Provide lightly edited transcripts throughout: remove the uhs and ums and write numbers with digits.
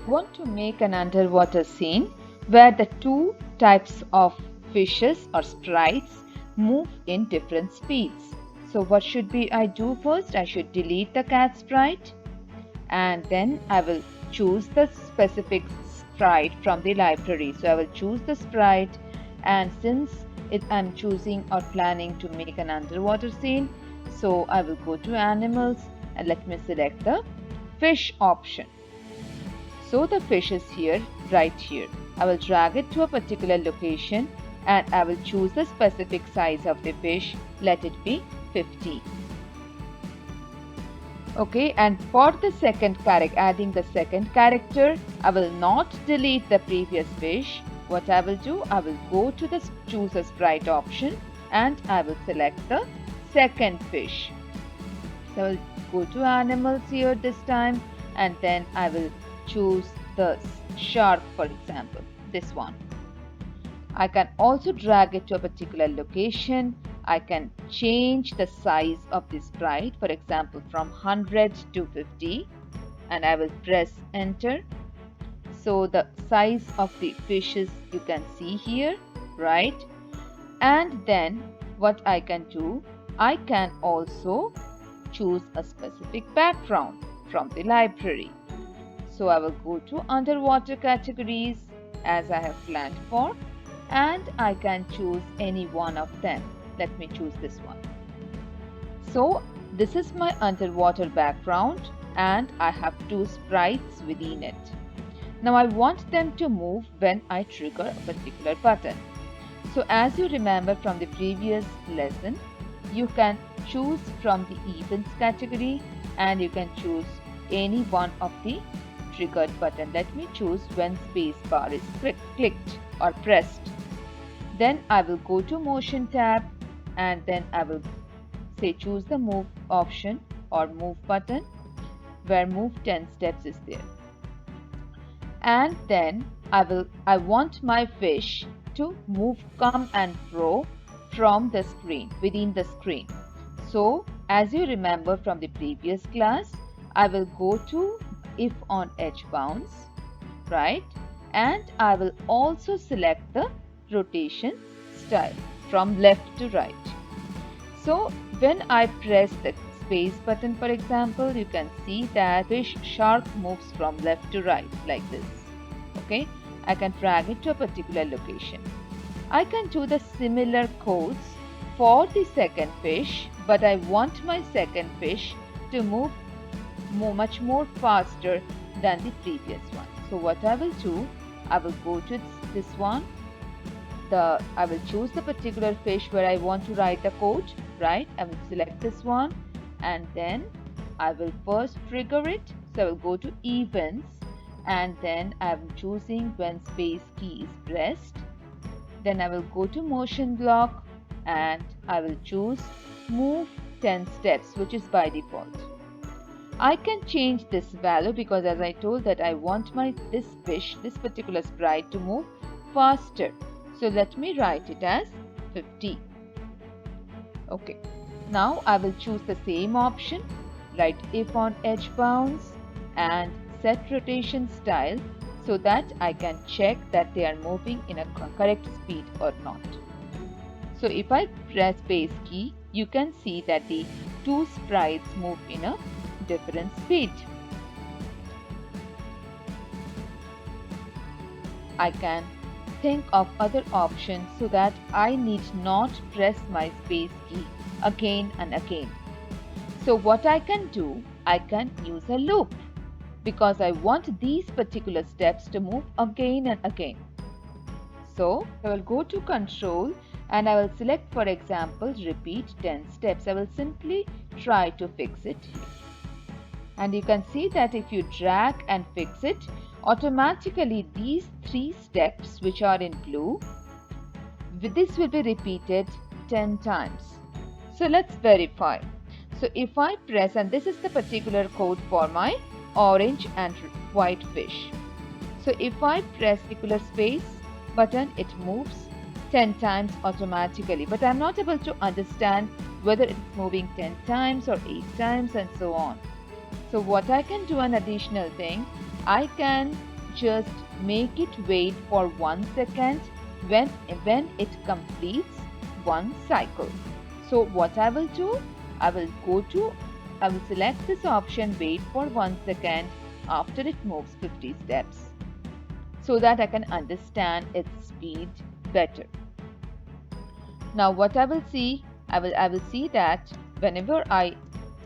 Want to make an underwater scene where the two types of fishes or sprites move in different speeds. So what should I do first? I should delete the cat sprite and then I will choose the specific sprite from the library. So I will choose the sprite, and since I'm choosing or planning to make an underwater scene, so I will go to animals and let me select the fish option. So the fish is here, right here. I will drag it to a particular location and I will choose the specific size of the fish. Let it be 50. Okay, and for the second character, adding the second character, I will not delete the previous fish. What I will do, I will go to the choose a sprite option and I will select the second fish. So I will go to animals here this time and then I will choose the shark, for example, this one. I can also drag it to a particular location. I can change the size of the sprite, for example, from 100 to 50, and I will press enter. So the size of the fishes you can see here, right? And then what I can do, I can also choose a specific background from the library. So I will go to underwater categories as I have planned for, and I can choose any one of them. Let me choose this one. So this is my underwater background and I have two sprites within it. Now I want them to move when I trigger a particular button. So as you remember from the previous lesson, you can choose from the events category and you can choose any one of the triggered button. Let me choose when space bar is clicked or pressed. Then I will go to motion tab and then I will say choose the move option or move button where move 10 steps is there. And then I want my fish to move come and fro from the screen, within the screen. So as you remember from the previous class, I will go to if on edge bounds, right? And I will also select the rotation style from left to right. So when I press the space button, for example, you can see that fish shark moves from left to right like this. Okay, I can drag it to a particular location. I can do the similar codes for the second fish, but I want my second fish to move much more faster than the previous one. So what I will do, I will go to this one. I will choose the particular fish where I want to write the code, right? I will select this one and then I will first trigger it. So I will go to events and then I am choosing when space key is pressed. Then I will go to motion block and I will choose move 10 steps, which is by default. I can change this value because as I told that I want this fish, this particular sprite to move faster. So let me write it as 50. Okay. Now I will choose the same option, write if on edge bounds and set rotation style so that I can check that they are moving in a correct speed or not. So if I press space key, you can see that the two sprites move in a different speed. I can think of other options so that I need not press my space key again and again. So what I can do, I can use a loop because I want these particular steps to move again and again. So I will go to control and I will select, for example, repeat 10 steps. I will simply try to fix it here. And you can see that if you drag and fix it, automatically these 3 steps which are in blue, this will be repeated 10 times. So let's verify. So if I press, and this is the particular code for my orange and white fish. So if I press particular space button, it moves 10 times automatically. But I'm not able to understand whether it's moving 10 times or 8 times and so on. So what I can do, an additional thing, I can just make it wait for 1 second when it completes one cycle. So what I will do, I will select this option, wait for 1 second after it moves 50 steps, so that I can understand its speed better. Now what I will see, I will see that whenever I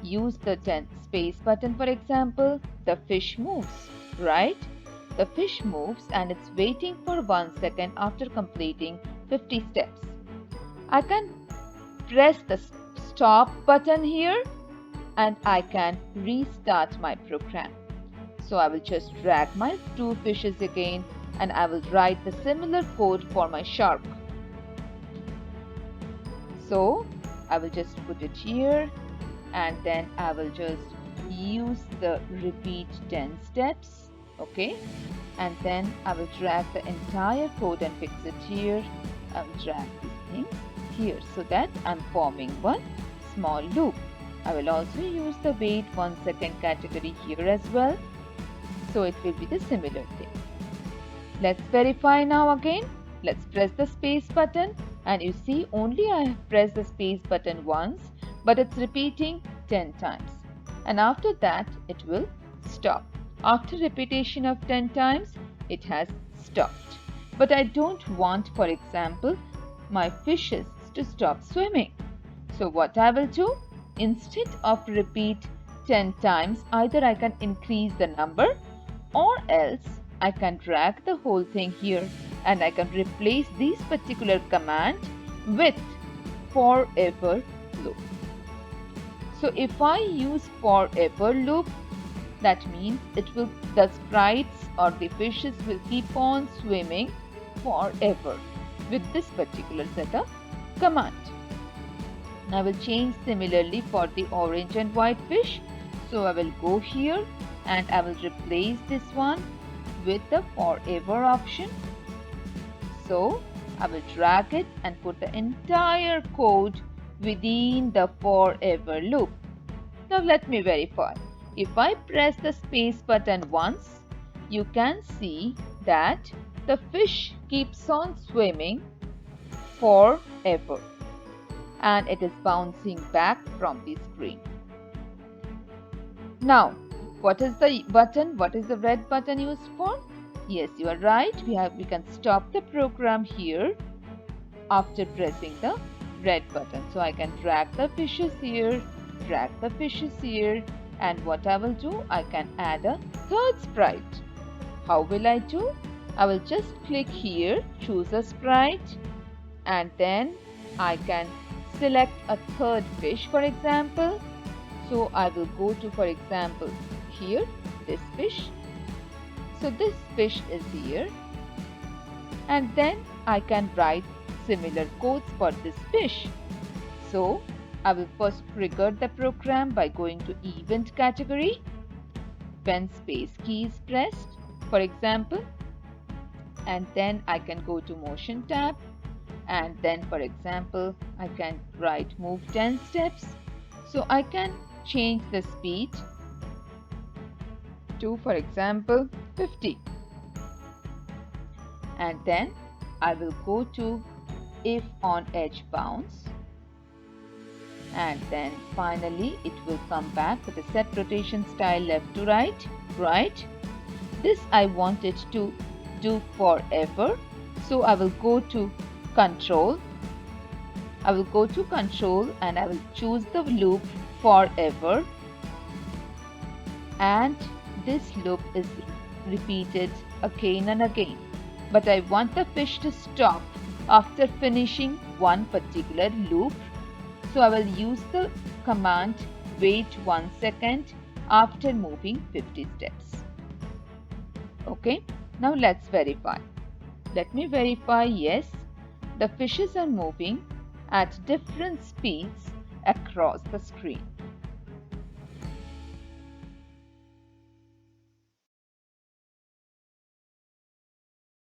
use the 10 space button, for example, the fish moves, right? The fish moves and it's waiting for 1 second after completing 50 steps. I can press the stop button here and I can restart my program. So I will just drag my two fishes again and I will write the similar code for my shark. So I will just put it here and then I will just use the repeat 10 steps, okay? And then I will drag the entire code and fix it here. I will drag this thing here so that I'm forming one small loop. I will also use the wait 1 second category here as well. So it will be the similar thing. Let's verify now again. Let's press the space button and you see only I have pressed the space button once, but it's repeating 10 times. And after that it will stop. After repetition of 10 times, it has stopped. But I don't want, for example, my fishes to stop swimming. So what I will do, instead of repeat 10 times, either I can increase the number or else I can drag the whole thing here and I can replace this particular command with forever loop. So if I use forever loop, that means the sprites or the fishes will keep on swimming forever with this particular set of command. Now I will change similarly for the orange and white fish. So I will go here and I will replace this one with the forever option. So I will drag it and put the entire code within the forever loop. Now let me verify. If I press the space button once, you can see that the fish keeps on swimming forever and it is bouncing back from the screen. Now, what is the button? What is the red button used for? Yes, you are right. We can stop the program here after pressing the red button. So I can drag the fishes here, drag the fishes here, and what I will do, I can add a third sprite. How will I do? I will just click here, choose a sprite, and then I can select a third fish, for example. So I will go to, for example, here, this fish. So this fish is here. And then I can write similar codes for this fish. So I will first trigger the program by going to event category when space key is pressed, for example, and then I can go to motion tab and then, for example, I can write move 10 steps. So I can change the speed to, for example, 50, and then I will go to if on edge bounce, and then finally it will come back with a set rotation style left to right, right? This I wanted to do forever, so I will go to control. I will go to control and I will choose the loop forever, and this loop is repeated again and again. But I want the fish to stop after finishing one particular loop. So I will use the command wait 1 second after moving 50 steps. Okay, now let's verify. Let me verify, yes, the fishes are moving at different speeds across the screen.